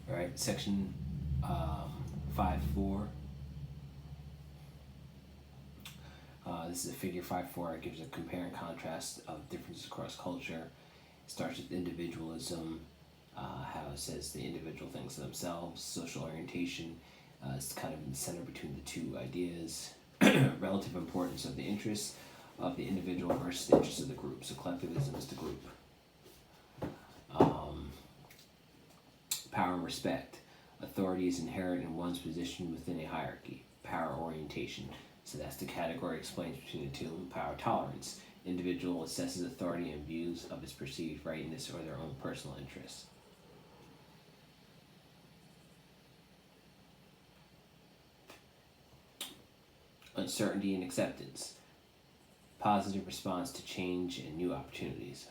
All right, section 5.4. This is a figure 5.4. It gives a compare and contrast of differences across culture. It starts with individualism, how it says the individual thinks of themselves. Social orientation is kind of in the center between the two ideas. Relative importance of the interests of the individual versus the interests of the group. So collectivism is the group. Power and respect. Authority is inherent in one's position within a hierarchy. Power orientation. So that's the category explains between the two. Power tolerance. Individual assesses authority and views of its perceived rightness or their own personal interests. Uncertainty and acceptance. Positive response to change and new opportunities.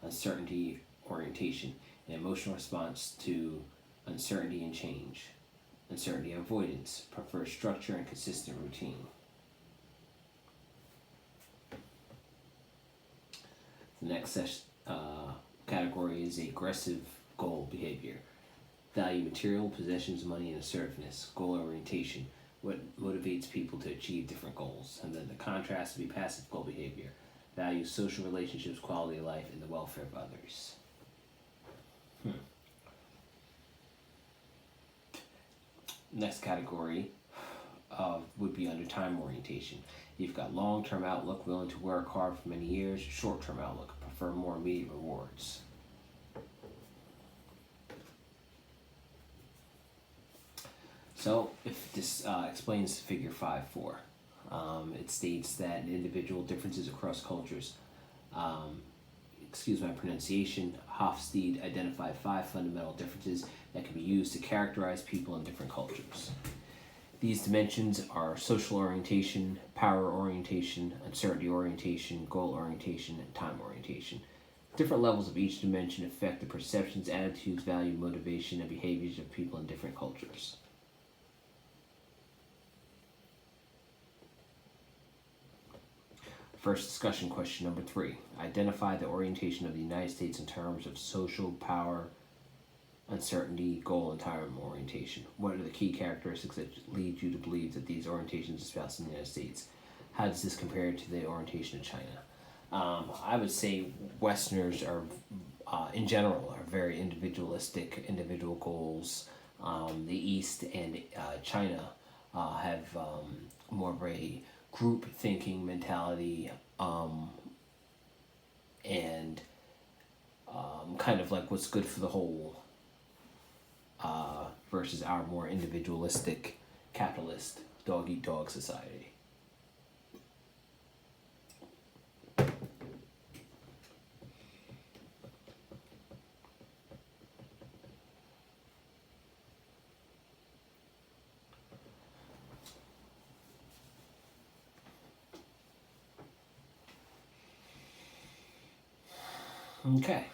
Uncertainty orientation. An emotional response to uncertainty and change. Uncertainty avoidance. Prefers structure and consistent routine. The next category is aggressive goal behavior. Value material, possessions, money, and assertiveness. Goal orientation. What motivates people to achieve different goals. And then the contrast would be passive goal behavior. Value social relationships, quality of life, and the welfare of others. Next category would be under time orientation. You've got long-term outlook, willing to work hard for many years. Short-term outlook, prefer more immediate rewards. So, if this explains figure 5.4, it states that individual differences across cultures. Excuse my pronunciation. Hofstede identified 5 fundamental differences that can be used to characterize people in different cultures. These dimensions are social orientation, power orientation, uncertainty orientation, goal orientation, and time orientation. Different levels of each dimension affect the perceptions, attitudes, value, motivation, and behaviors of people in different cultures. First discussion question number 3. Identify the orientation of the United States in terms of social, power, uncertainty, goal, and time orientation. What are the key characteristics that lead you to believe that these orientations espoused in the United States? How does this compare to the orientation of China? I would say Westerners are, in general, are very individualistic, individual goals. The East and China have more of a group thinking mentality, and kind of like what's good for the whole, versus our more individualistic, capitalist, dog-eat-dog society. Okay,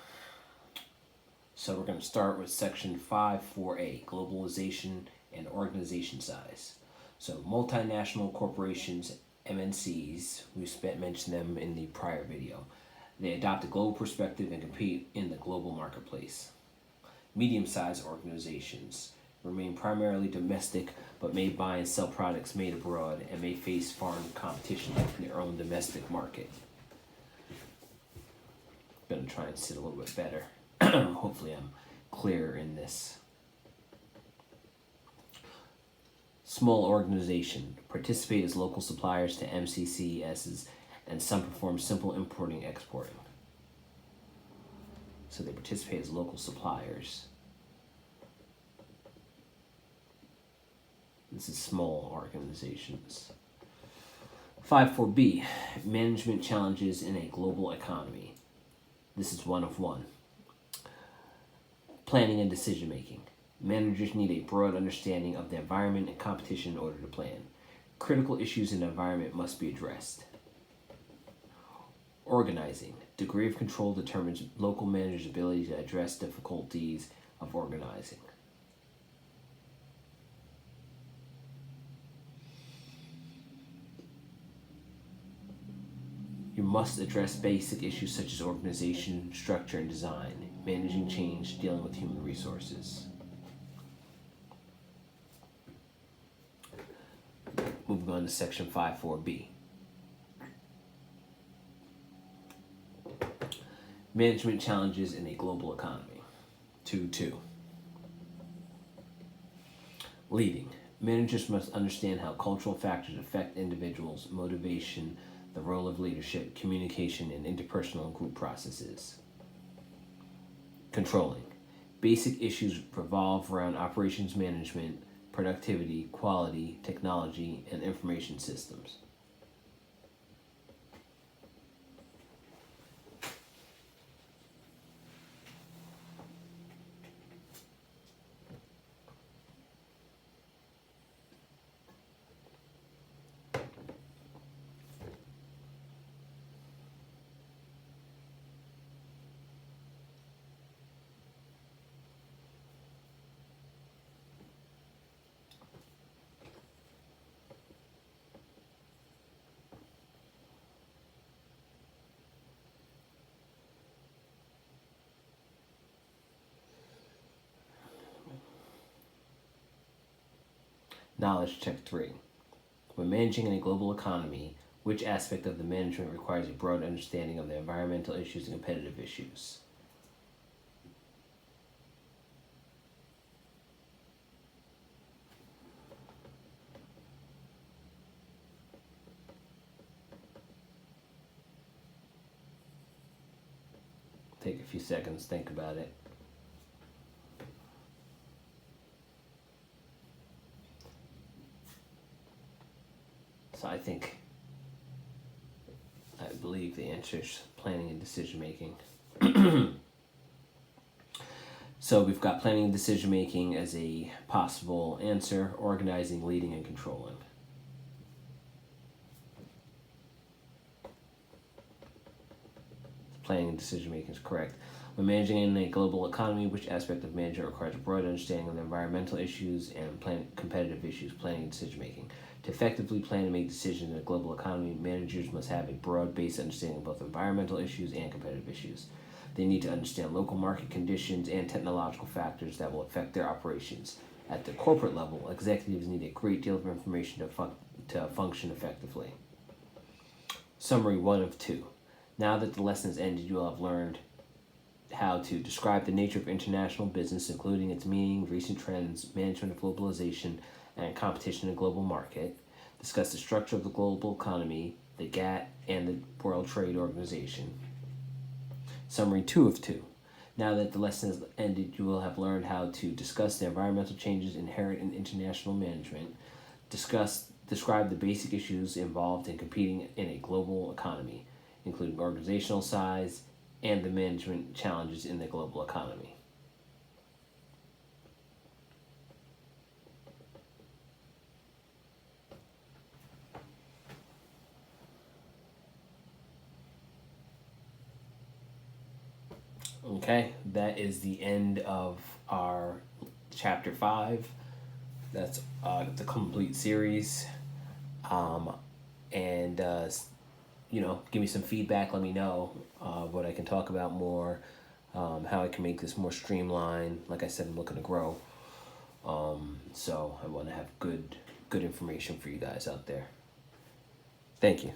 so we're going to start with section 5.4a, globalization and organization size. So multinational corporations, MNCs, we mentioned them in the prior video. They adopt a global perspective and compete in the global marketplace. Medium-sized organizations remain primarily domestic, but may buy and sell products made abroad and may face foreign competition in their own domestic market. Going to try and sit a little bit better. Hopefully I'm clear in this. Small organization. Participate as local suppliers to MCCSs, and some perform simple importing exporting. So they participate as local suppliers. This is small organizations. 5.4b, management challenges in a global economy. This is 1 of 1. Planning and decision making. Managers need a broad understanding of the environment and competition in order to plan. Critical issues in the environment must be addressed. Organizing. Degree of control determines local managers' ability to address difficulties of organizing. You must address basic issues such as organization, structure, and design, managing change, dealing with human resources. Moving on to section 5.4b. Management challenges in a global economy. 2.2. Leading. Managers must understand how cultural factors affect individuals' motivation, the role of leadership, communication, and interpersonal and group processes. Controlling. Basic issues revolve around operations management, productivity, quality, technology, and information systems. Knowledge check 3. When managing in a global economy, which aspect of the management requires a broad understanding of the environmental issues and competitive issues? Take a few seconds, think about it. So I believe the answer is planning and decision making. So we've got planning and decision making as a possible answer, organizing, leading, and controlling. Planning and decision making is correct. When managing in a global economy, which aspect of management requires a broad understanding of the environmental issues and competitive issues? Planning and decision making. To effectively plan and make decisions in a global economy, managers must have a broad-based understanding of both environmental issues and competitive issues. They need to understand local market conditions and technological factors that will affect their operations. At the corporate level, executives need a great deal of information to function effectively. Summary 1 of 2. Now that the lesson has ended, you will have learned how to describe the nature of international business, including its meaning, recent trends, management of globalization, and competition in the global market. Discuss the structure of the global economy, the GATT, and the World Trade Organization. Summary 2 of 2. Now that the lesson has ended, you will have learned how to discuss the environmental changes inherent in international management. Describe the basic issues involved in competing in a global economy, including organizational size and the management challenges in the global economy. Okay, that is the end of our chapter 5. That's the complete series. Give me some feedback. Let me know what I can talk about more, how I can make this more streamlined. Like I said, I'm looking to grow. So I want to have good information for you guys out there. Thank you.